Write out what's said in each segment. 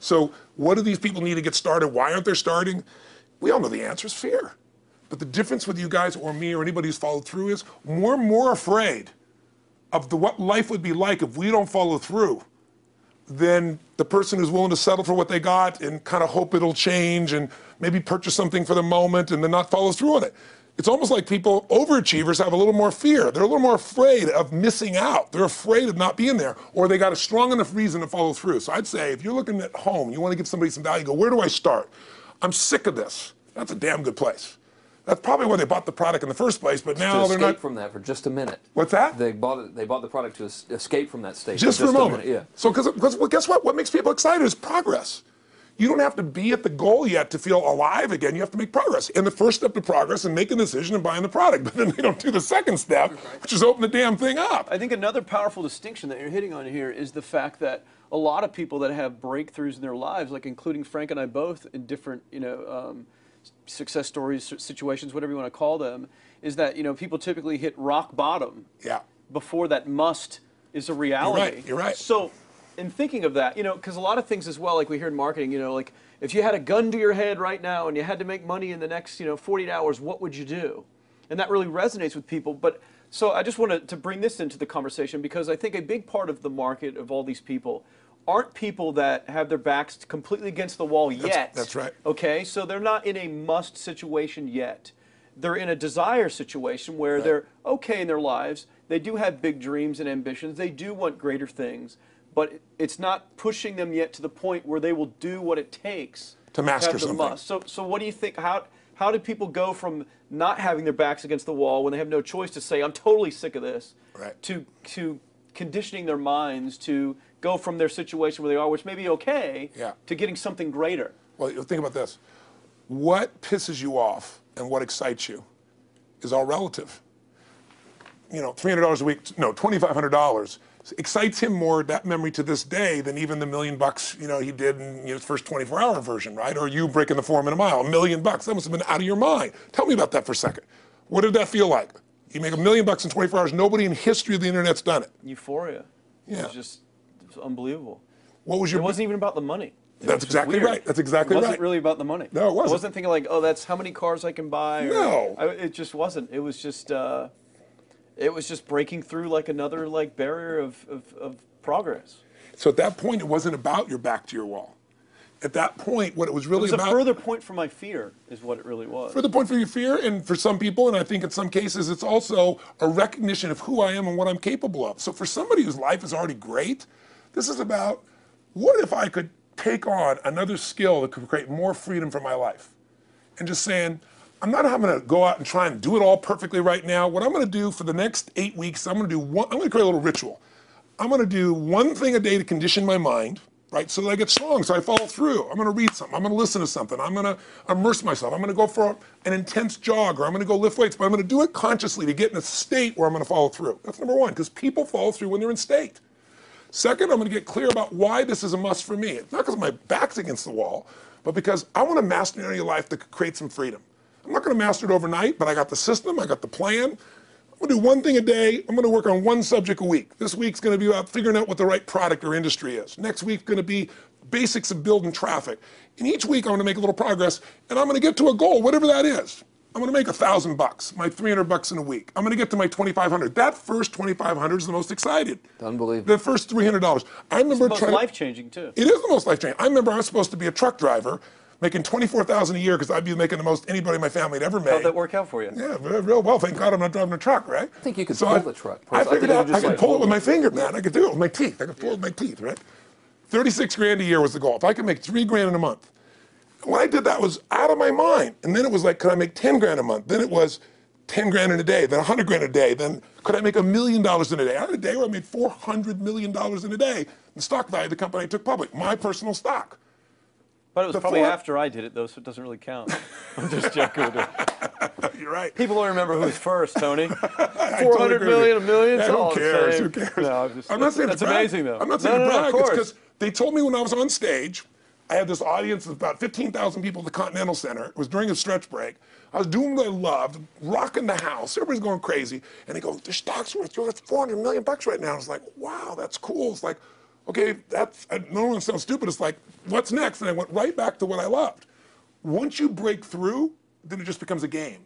So what do these people need to get started? Why aren't they starting? We all know the answer is fear. But the difference with you guys or me or anybody who's followed through is we're more afraid of what life would be like if we don't follow through than the person who's willing to settle for what they got and kind of hope it'll change and maybe purchase something for the moment and then not follow through on it. It's almost like people, overachievers, have a little more fear. They're a little more afraid of missing out. They're afraid of not being there, or they got a strong enough reason to follow through. So I'd say if you're looking at home, you want to give somebody some value, go, where do I start? I'm sick of this. That's a damn good place. That's probably why they bought the product in the first place, but now they're not. To escape from that for just a minute. What's that? They bought the product to escape from that state. Just for a moment. Yeah. So, because well, guess what? What makes people excited is progress. You don't have to be at the goal yet to feel alive again. You have to make progress. And the first step to progress is making a decision and buying the product. But then they don't do the second step, which is open the damn thing up. I think another powerful distinction that you're hitting on here is the fact that a lot of people that have breakthroughs in their lives, like including Frank and I both in different, success stories, situations, whatever you want to call them, is that, people typically hit rock bottom before that must is a reality. You're right. So in thinking of that, because a lot of things as well, like we hear in marketing, like if you had a gun to your head right now and you had to make money in the next, 48 hours, what would you do? And that really resonates with people. But so I just wanted to bring this into the conversation because I think a big part of the market of all these people aren't people that have their backs completely against the wall yet. That's right. Okay, so they're not in a must situation yet. They're in a desire situation where they're okay in their lives. They do have big dreams and ambitions. They do want greater things, but it's not pushing them yet to the point where they will do what it takes to master have the something. Must. So what do you think? How do people go from not having their backs against the wall when they have no choice to say, I'm totally sick of this, to conditioning their minds to go from their situation where they are, which may be okay, to getting something greater? Well, think about this. What pisses you off and what excites you is all relative. $300 a week, no, $2,500 excites him more, that memory to this day, than even the $1 million, he did in his first 24-hour version, right? Or you breaking the 4 minute mile, $1 million. That must have been out of your mind. Tell me about that for a second. What did that feel like? You make $1 million in 24 hours. Nobody in history of the internet's done it. Euphoria. Yeah. It was unbelievable. What was your? It wasn't even about the money. That's exactly right. That's exactly right. It wasn't really about the money. No, it wasn't. I wasn't thinking like, oh, that's how many cars I can buy. No. It just wasn't. It was just breaking through like another barrier of progress. So at that point, it wasn't about your back to your wall. At that point, what it was really about... It was a further point for my fear, is what it really was. Further point for your fear, and for some people, and I think in some cases, it's also a recognition of who I am and what I'm capable of. So for somebody whose life is already great, this is about, what if I could take on another skill that could create more freedom for my life? And just saying, I'm not having to go out and try and do it all perfectly right now. What I'm going to do for the next 8 weeks, I'm going to create a little ritual. I'm going to do one thing a day to condition my mind, right, so that I get strong, so I follow through. I'm going to read something. I'm going to listen to something. I'm going to immerse myself. I'm going to go for an intense jog, or I'm going to go lift weights, but I'm going to do it consciously to get in a state where I'm going to follow through. That's number one, because people follow through when they're in state. Second, I'm going to get clear about why this is a must for me. It's not because my back's against the wall, but because I want to master an area of life that could create some freedom. I'm not going to master it overnight, but I got the system, I got the plan. I'm going to do one thing a day. I'm going to work on one subject a week. This week's going to be about figuring out what the right product or industry is. Next week's going to be basics of building traffic. And each week I'm going to make a little progress, and I'm going to get to a goal, whatever that is. I'm going to make $1,000, my $300 in a week. I'm going to get to my $2,500. That first $2,500 is the most excited. Unbelievable. The first $300. I remember it's the most life-changing too. It is the most life-changing. I remember I was supposed to be a truck driver, making $24,000 a year because I'd be making the most anybody in my family had ever made. How'd that work out for you? Yeah, real well. Thank God I'm not driving a truck, right? I think you could pull the truck. I figured out I could pull it with my finger, man. I could do it with my teeth. I could pull it with my teeth, right? 36 grand a year was the goal. If I could make 3 grand in a month. When I did that, was out of my mind. And then it was like, could I make 10 grand a month? Then it was 10 grand in a day, then 100 grand a day. Then could I make $1 million in a day? I had a day where I made $400 million in a day. The stock value of the company I took public, my personal stock. But it was probably after I did it, though, so it doesn't really count. I'm just joking with it. You're right. People don't remember who's first, Tony. 400 million, $1 million, yeah, who cares? Who cares? No, I'm not saying that's to brag. amazing, though. I'm not saying to brag. Of It's course. because they told me when I was on stage, I had this audience of about 15,000 people at the Continental Center. It was during a stretch break. I was doing what I loved, rocking the house. Everybody's going crazy. And they go, the stock's worth $400 million right now. I was like, wow, that's cool. It's like, Okay, I don't want to sound stupid. It's like, what's next? And I went right back to what I loved. Once you break through, then it just becomes a game.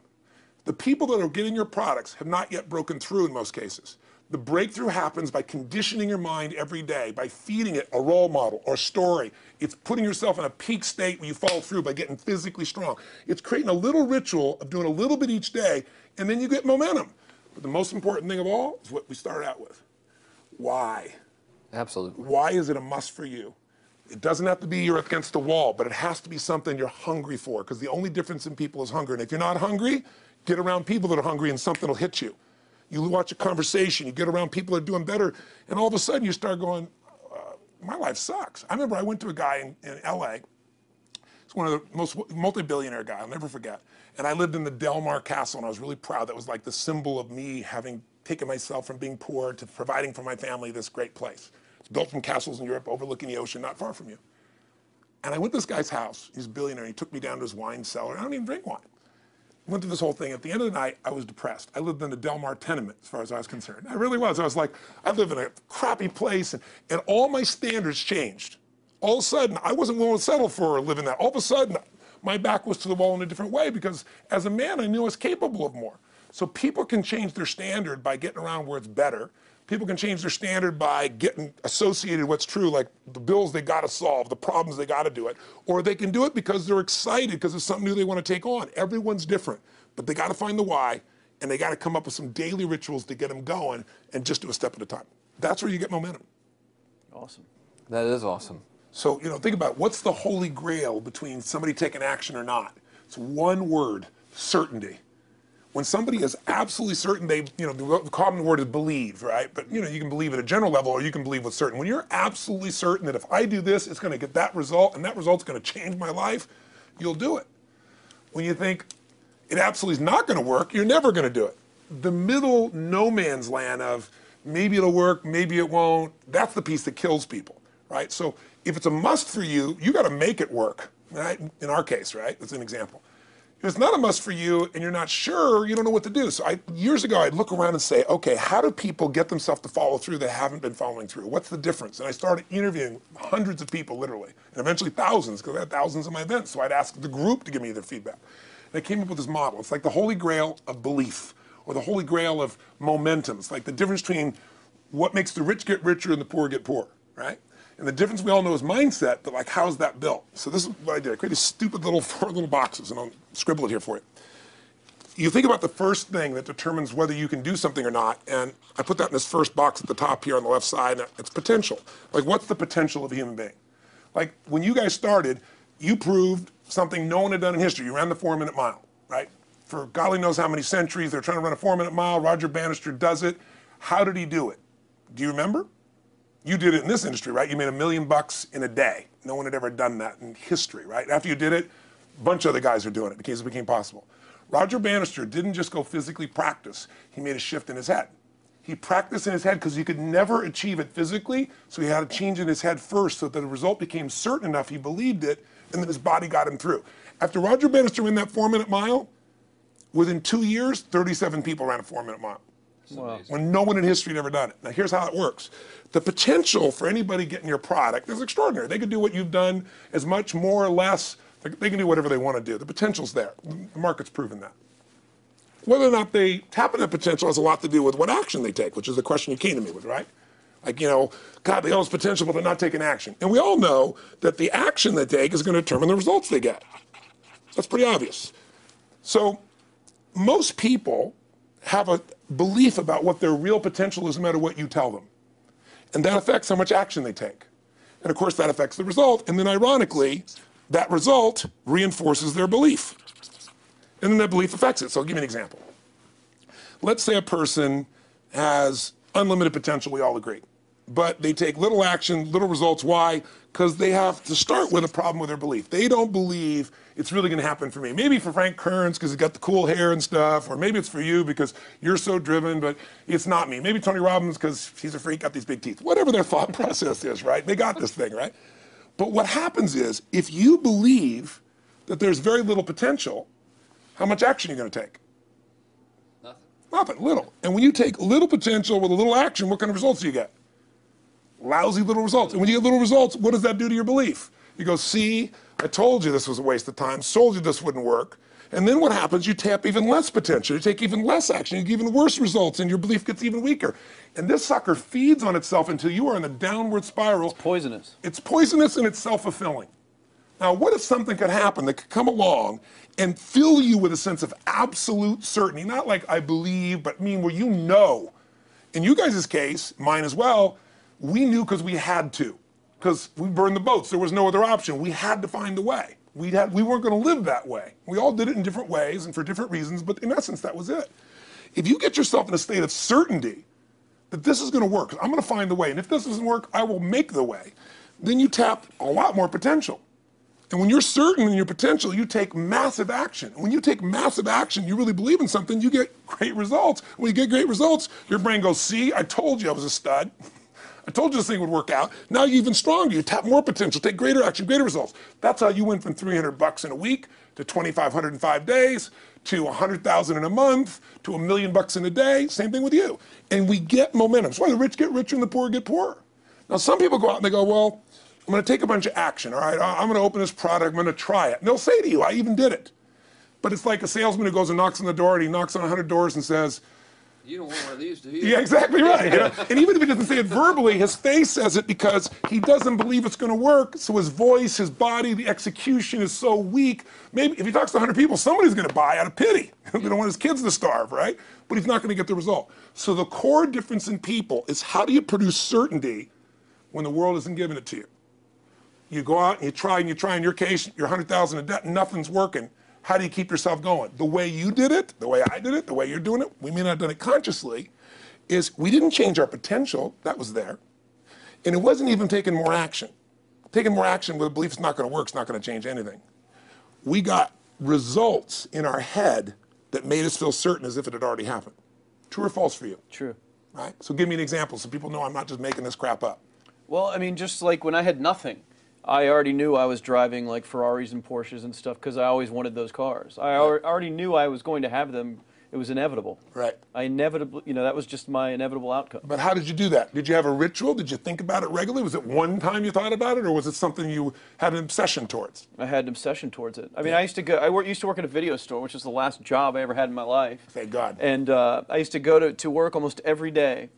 The people that are getting your products have not yet broken through in most cases. The breakthrough happens by conditioning your mind every day, by feeding it a role model or story. It's putting yourself in a peak state where you follow through by getting physically strong. It's creating a little ritual of doing a little bit each day, and then you get momentum. But the most important thing of all is what we started out with. Why? Absolutely. Why is it a must for you? It doesn't have to be you're against the wall, but it has to be something you're hungry for, because the only difference in people is hunger. And if you're not hungry, get around people that are hungry and something will hit you. You watch a conversation, you get around people that are doing better, and all of a sudden you start going, my life sucks. I remember I went to a guy in LA. He's one of the most multi-billionaire guy, I'll never forget. And I lived in the Del Mar Castle, and I was really proud. That was like the symbol of me having taken myself from being poor to providing for my family this great place. It's built from castles in Europe overlooking the ocean, not far from you. And I went to this guy's house. He's a billionaire. He took me down to his wine cellar. I don't even drink wine. Went through this whole thing. At the end of the night, I was depressed. I lived in the Del Mar tenement, as far as I was concerned. I really was. I was like, I live in a crappy place, and all my standards changed. All of a sudden, I wasn't willing to settle for living that. All of a sudden, my back was to the wall in a different way, because as a man, I knew I was capable of more. So people can change their standard by getting around where it's better. People can change their standard by getting associated with what's true, like the bills they got to solve, the problems they got to do it. Or they can do it because they're excited, because it's something new they want to take on. Everyone's different, but they got to find the why, and they got to come up with some daily rituals to get them going, and just do a step at a time. That's where you get momentum. Awesome. That is awesome. So, think about what's the holy grail between somebody taking action or not. It's one word: certainty. When somebody is absolutely certain, the common word is believe, right? But you can believe at a general level, or you can believe what's certain. When you're absolutely certain that if I do this, it's going to get that result, and that result's going to change my life, you'll do it. When you think it absolutely is not going to work, you're never going to do it. The middle no man's land of maybe it'll work, maybe it won't, that's the piece that kills people, right? So if it's a must for you, you got to make it work, right? In our case, right? That's an example. If it's not a must for you and you're not sure, you don't know what to do. So years ago, I'd look around and say, okay, how do people get themselves to follow through that haven't been following through? What's the difference? And I started interviewing hundreds of people, literally, and eventually thousands, because I had thousands of my events. So I'd ask the group to give me their feedback. And I came up with this model. It's like the holy grail of belief, or the holy grail of momentum. It's like the difference between what makes the rich get richer and the poor get poor, right? And the difference we all know is mindset, but like, how's that built? So this is what I did. I created stupid little 4 little boxes, and I'll scribble it here for you. You think about the first thing that determines whether you can do something or not, and I put that in this first box at the top here on the left side, and it's potential. Like, what's the potential of a human being? Like, when you guys started, you proved something no one had done in history. You ran the 4-minute mile, right? For golly knows how many centuries, they're trying to run a 4-minute mile. Roger Bannister does it. How did he do it? Do you remember? You did it in this industry, right? You made $1 million in a day. No one had ever done that in history, right? After you did it, a bunch of other guys are doing it because it became possible. Roger Bannister didn't just go physically practice. He made a shift in his head. He practiced in his head because he could never achieve it physically, so he had a change in his head first so that the result became certain enough he believed it, and then his body got him through. After Roger Bannister ran that 4-minute mile, within 2 years, 37 people ran a 4-minute mile. Wow. When no one in history had ever done it. Now here's how it works. The potential for anybody getting your product is extraordinary. They could do what you've done as much, more or less. They can do whatever they want to do. The potential's there. The market's proven that. Whether or not they tap into that potential has a lot to do with what action they take, which is the question you came to me with, right? Like, God, they all have potential, but they're not taking action. And we all know that the action they take is going to determine the results they get. That's pretty obvious. So most people have a belief about what their real potential is no matter what you tell them. And that affects how much action they take. And of course that affects the result. And then ironically, that result reinforces their belief. And then that belief affects it. So I'll give you an example. Let's say a person has unlimited potential, we all agree. But they take little action, little results. Why? Because they have to start with a problem with their belief. They don't believe it's really going to happen for me. Maybe for Frank Kearns because he's got the cool hair and stuff, or maybe it's for you because you're so driven, but it's not me. Maybe Tony Robbins because he's a freak, got these big teeth. Whatever their thought process is, right? They got this thing, right? But what happens is, if you believe that there's very little potential, how much action are you going to take? Nothing. Nothing, little. And when you take little potential with a little action, what kind of results do you get? lousy little results. And when you get little results, what does that do to your belief? You go, see, I told you this was a waste of time, told you this wouldn't work. And then what happens? You tap even less potential. You take even less action. You get even worse results, and your belief gets even weaker. And this sucker feeds on itself until you are in a downward spiral. It's poisonous. It's poisonous and it's self-fulfilling. Now, what if something could happen that could come along and fill you with a sense of absolute certainty? Not like I believe, but mean where you know. In you guys' case, mine as well, we knew because we had to. Because we burned the boats. There was no other option. We had to find a way. We weren't going to live that way. We all did it in different ways and for different reasons, but in essence, that was it. If you get yourself in a state of certainty that this is going to work, I'm going to find the way, and if this doesn't work, I will make the way, then you tap a lot more potential. And when you're certain in your potential, you take massive action. And when you take massive action, you really believe in something, you get great results. When you get great results, your brain goes, see, I told you I was a stud. I told you this thing would work out. Now you're even stronger. You tap more potential, take greater action, greater results. That's how you went from $300 in a week to $2,500 in 5 days to $100,000 in a month to $1 million in a day. Same thing with you. And we get momentum. That's why the rich get richer and the poor get poorer. Now some people go out and they go, well, I'm going to take a bunch of action. All right, I'm going to open this product. I'm going to try it. And they'll say to you, I even did it. But it's like a salesman who goes and knocks on the door, and he knocks on 100 doors and says, you don't want one of these, do you? yeah, exactly right. You know? And even if he doesn't say it verbally, his face says it because he doesn't believe it's going to work. So his voice, his body, the execution is so weak. Maybe if he talks to 100 people, somebody's going to buy out of pity. They don't want his kids to starve, right? But he's not going to get the result. So the core difference in people is how do you produce certainty when the world isn't giving it to you? You go out and you try. In your case, you're 100,000 in debt and nothing's working. How do you keep yourself going? The way you did it, the way I did it, the way you're doing it, we may not have done it consciously, is we didn't change our potential, that was there. And it wasn't even taking more action. Taking more action with a belief it's not gonna work, it's not gonna change anything. We got results in our head that made us feel certain as if it had already happened. True or false for you? True. Right? So give me an example so people know I'm not just making this crap up. Well, I mean, just like when I had nothing, I already knew I was driving like Ferraris and Porsches and stuff because I always wanted those cars. I already knew I was going to have them. It was inevitable. Right. I inevitably, that was just my inevitable outcome. But how did you do that? Did you have a ritual? Did you think about it regularly? Was it one time you thought about it, or was it something you had an obsession towards? I had an obsession towards it. I mean, I used to work at a video store, which was the last job I ever had in my life. Thank God. And I used to go to work almost every day,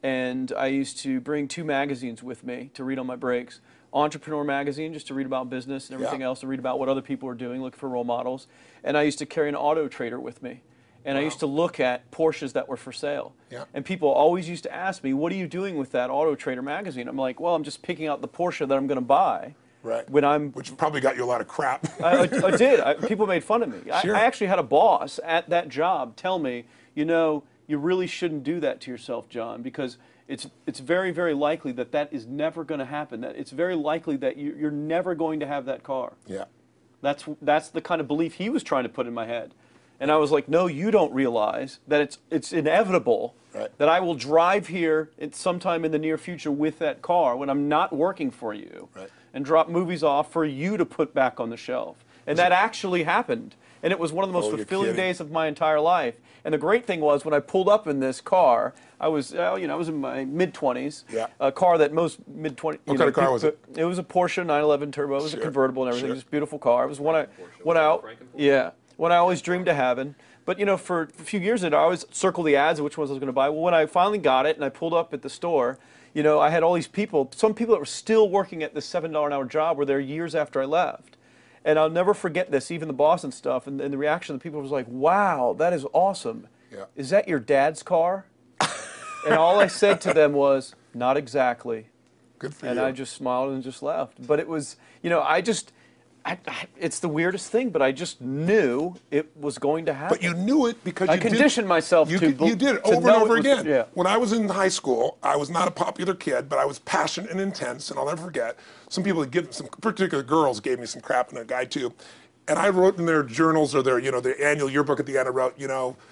and I used to bring 2 magazines with me to read on my breaks. Entrepreneur magazine, just to read about business and everything else, to read about what other people are doing, look for role models. And I used to carry an auto trader with me. And I used to look at Porsches that were for sale. Yeah. And people always used to ask me, what are you doing with that auto trader magazine? I'm like, well, I'm just picking out the Porsche that I'm going to buy. Right. Which probably got you a lot of crap. I did. People made fun of me. Sure. I actually had a boss at that job tell me, you really shouldn't do that to yourself, John, because it's very, very likely that is never going to happen. That it's very likely that you're never going to have that car. Yeah. That's the kind of belief he was trying to put in my head. And I was like, no, you don't realize that it's inevitable that I will drive here sometime in the near future with that car when I'm not working for you and drop movies off for you to put back on the shelf. And that actually happened. And it was one of the most fulfilling days of my entire life. And the great thing was when I pulled up in this car, I was in my mid-20s. Yeah. A car that most mid-20s. What kind of car was it? It was a Porsche 911 Turbo. It was a convertible and everything. It was a beautiful car. It was one I always dreamed of having. But for a few years I always circled the ads of which ones I was going to buy. Well, when I finally got it and I pulled up at the store, I had all these people. Some people that were still working at this $7 an hour job were there years after I left. And I'll never forget this, even the boss and stuff, and the reaction of the people was like, wow, that is awesome. Yeah. Is that your dad's car? And all I said to them was, not exactly. Good for you. And I just smiled and just left. But it was, it's the weirdest thing, but I just knew it was going to happen. But you knew it because I conditioned myself to you did it over and over again. Yeah. When I was in high school, I was not a popular kid, but I was passionate and intense, and I'll never forget. Some particular girls gave me some crap, and a guy too. And I wrote in their journals or their annual yearbook at the end, I wrote,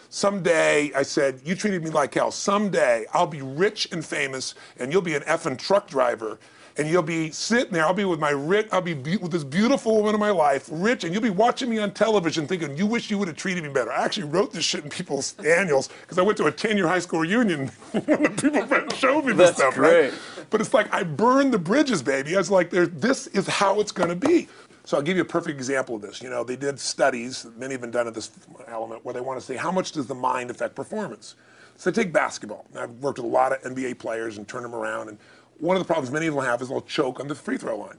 someday, I said, you treated me like hell. Someday I'll be rich and famous, and you'll be an effing truck driver. And you'll be sitting there, I'll be with with this beautiful woman of my life, rich, and you'll be watching me on television thinking, you wish you would have treated me better. I actually wrote this shit in people's annuals because I went to a 10-year high school reunion when the people showed me this stuff, great. right? But it's like, I burned the bridges, baby. I was like, this is how it's gonna be. So I'll give you a perfect example of this. You know, they did studies, many have been done at this element, where they want to say, how much does the mind affect performance? So take basketball. I've worked with a lot of NBA players and turned them around, and one of the problems many of them have is they'll choke on the free throw line.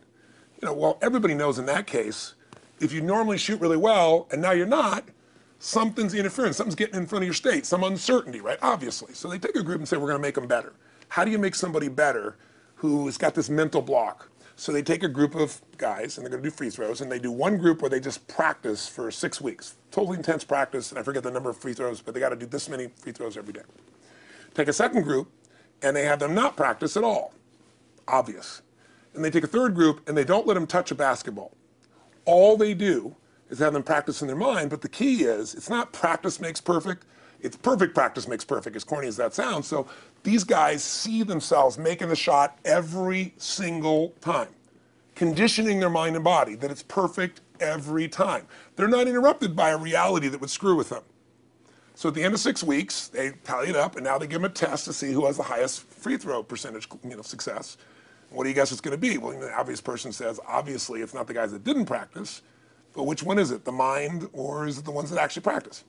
You know, well, everybody knows in that case, if you normally shoot really well and now you're not, something's interfering, something's getting in front of your state, some uncertainty, right? Obviously. So they take a group and say, we're gonna make them better. How do you make somebody better who has got this mental block? So they take a group of guys and they're gonna do free throws, and they do one group where they just practice for 6 weeks. Totally intense practice, and I forget the number of free throws, but they gotta do this many free throws every day. Take a second group, and they have them not practice at all. Obvious. And they take a third group and they don't let them touch a basketball. All they do is have them practice in their mind, but the key is, it's not practice makes perfect, it's perfect practice makes perfect, as corny as that sounds. So these guys see themselves making the shot every single time, conditioning their mind and body that it's perfect every time. They're not interrupted by a reality that would screw with them. So at the end of 6 weeks, they tally it up, and now they give them a test to see who has the highest free throw percentage, success. What do you guess it's going to be? Well, the obvious person says, obviously, it's not the guys that didn't practice, but which one is it, the mind, or is it the ones that actually practice?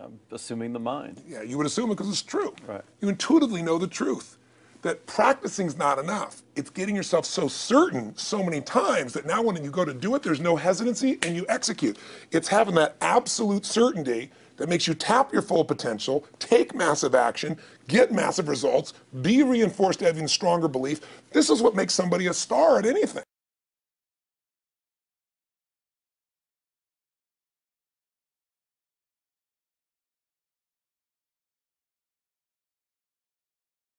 I'm assuming the mind. Yeah, you would assume it because it's true. Right. You intuitively know the truth, that practicing's not enough. It's getting yourself so certain so many times that now when you go to do it, there's no hesitancy and you execute. It's having that absolute certainty that makes you tap your full potential, take massive action, get massive results, be reinforced to having stronger belief. This is what makes somebody a star at anything.